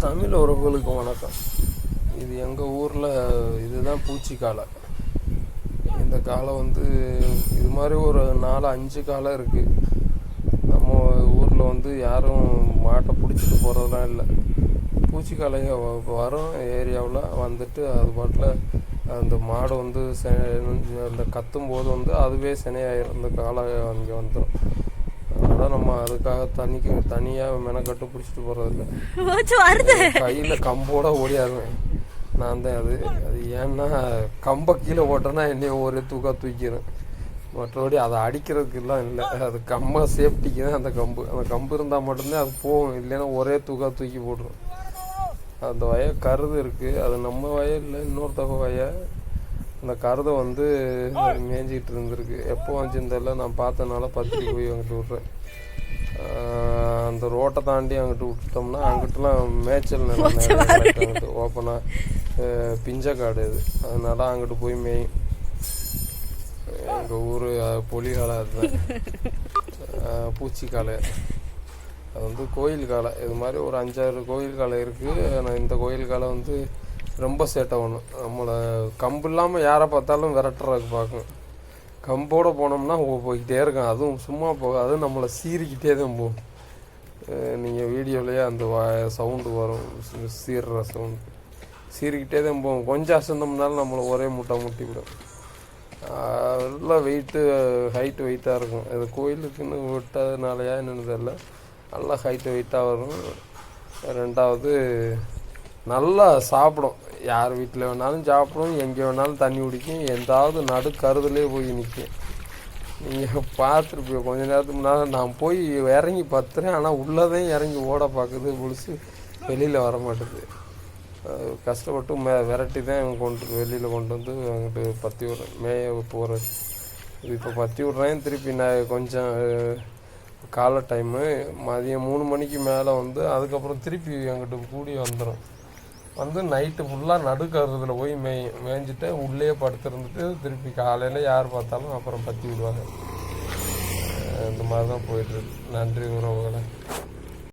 தமிழ் உறவுகளுக்கு வணக்கம். இது எங்கள் ஊரில் இதுதான் பூச்சி காலை. இந்த காலை வந்து இது மாதிரி ஒரு 4-5 காலை இருக்குது. நம்ம ஊரில் வந்து யாரும் மாட்டை பிடிச்சிட்டு போகிறதுலாம் இல்லை. பூச்சி காலையை வரும் ஏரியாவில் வந்துட்டு அது பாட்டில் அந்த மாடு வந்து அந்த கத்தும் போது வந்து அதுவே சினையாயிரும். அந்த காலை அங்கே வந்துடும். அதனால் நம்ம அதுக்காக தனியாக மெனக்கட்டு பிடிச்சிட்டு போகிறதில்ல. கையில் கம்போட ஓடியாருவேன் நான் தான். அது ஏன்னா கம்பை கீழே போட்டோன்னா என்னைய ஒரே தூக்கிடும். மற்றபடி அதை அடிக்கிறதுக்கெல்லாம் இல்லை. அது கம்பை சேஃப்டிக்கு தான். அந்த கம்பு இருந்தால் மட்டும்தான் அது போகும். இல்லைன்னா ஒரே தூக்கி போட்டுரும். அந்த வயல் கருது இருக்குது. அது நம்ம வயல் இல்லை, இன்னொருத்தவங்க வயல். அந்த கருதை வந்து மேய்ஞ்சிக்கிட்டு இருந்திருக்கு. எப்போ வந்துருந்ததில்ல, நான் பார்த்தனால பத்திரிக்கை போய் அங்கிட்டு விட்றேன். அந்த ரோட்டை தாண்டி அங்கிட்டு விட்டுட்டோம்னா அங்கிட்டலாம் மேய்ச்சல் நிலம் அங்கிட்டு ஓப்பனாக பிஞ்சக்காடு இது. அதனால அங்கிட்டு போய் மேயும். எங்கள் ஊர் பொலிகாலை அதுதான். பூச்சி காலை அது வந்து கோயில் காலை. இது மாதிரி ஒரு 5-6 கோயில் காலை இருக்குது. ஆனால் இந்த கோயில் காலை வந்து ரொம்ப சேட்டை பண்ணும். நம்மளை கம்பு இல்லாமல் யாரை பார்த்தாலும் விரட்டுறதுக்கு பார்க்கும். கம்போடு போனோம்னா போய்கிட்டே இருக்கும். அதுவும் சும்மா போகாது, நம்மளை சீறிக்கிட்டே தான் போகும். நீங்கள் வீடியோலேயே அந்த சவுண்டு வரும், சீர்ற சவுண்டு. சீறிக்கிட்டே தான் போகும். கொஞ்சம் அசந்தோம்னாலும் நம்மளை ஒரே முட்டி விடும். எல்லாம் ஹைட்டு வெயிட்டாக இருக்கும். இது கோயிலுக்குன்னு விட்டதுனாலையா என்னன்னு தெரியல, நல்லா ஹைட்டு வெயிட்டாக வரும். ரெண்டாவது நல்லா சாப்பிடும். யார் வீட்டில் வேணாலும் சாப்பிடும், எங்கே வேணாலும் தண்ணி குடிக்கும். எந்தாவது நடுக்கருதுலேயே போய் நிற்கும். நீங்கள் பார்த்துருப்பீங்க கொஞ்ச நேரத்துக்கு முன்னால் நான் போய் இறங்கி பத்துறேன். ஆனால் உள்ளதையும் இறங்கி ஓட பார்க்குது. புதுசு வெளியில் வர மாட்டேது. கஷ்டப்பட்டு விரட்டி தான் வெளியில் கொண்டு வந்து அங்கிட்டு பற்றி விட்றேன். மேய போகிறது. இப்போ பற்றி விட்றேன். திருப்பி நான் கொஞ்சம் காலை டைமு மதியம் 3 மணிக்கு மேலே வந்து அதுக்கப்புறம் திருப்பி அங்கிட்டு கூடி வந்துடும். வந்து நைட்டு ஃபுல்லாக நடுக்கருதில் போய் மேய்ஞ்சிட்டு உள்ளே படுத்துருந்துட்டு திருப்பி காலையில் யார் பார்த்தாலும் அப்புறம் பற்றி விடுவாங்க. இந்த மாதிரி தான் போயிட்டுருக்கு. நன்றி உறவுகளை.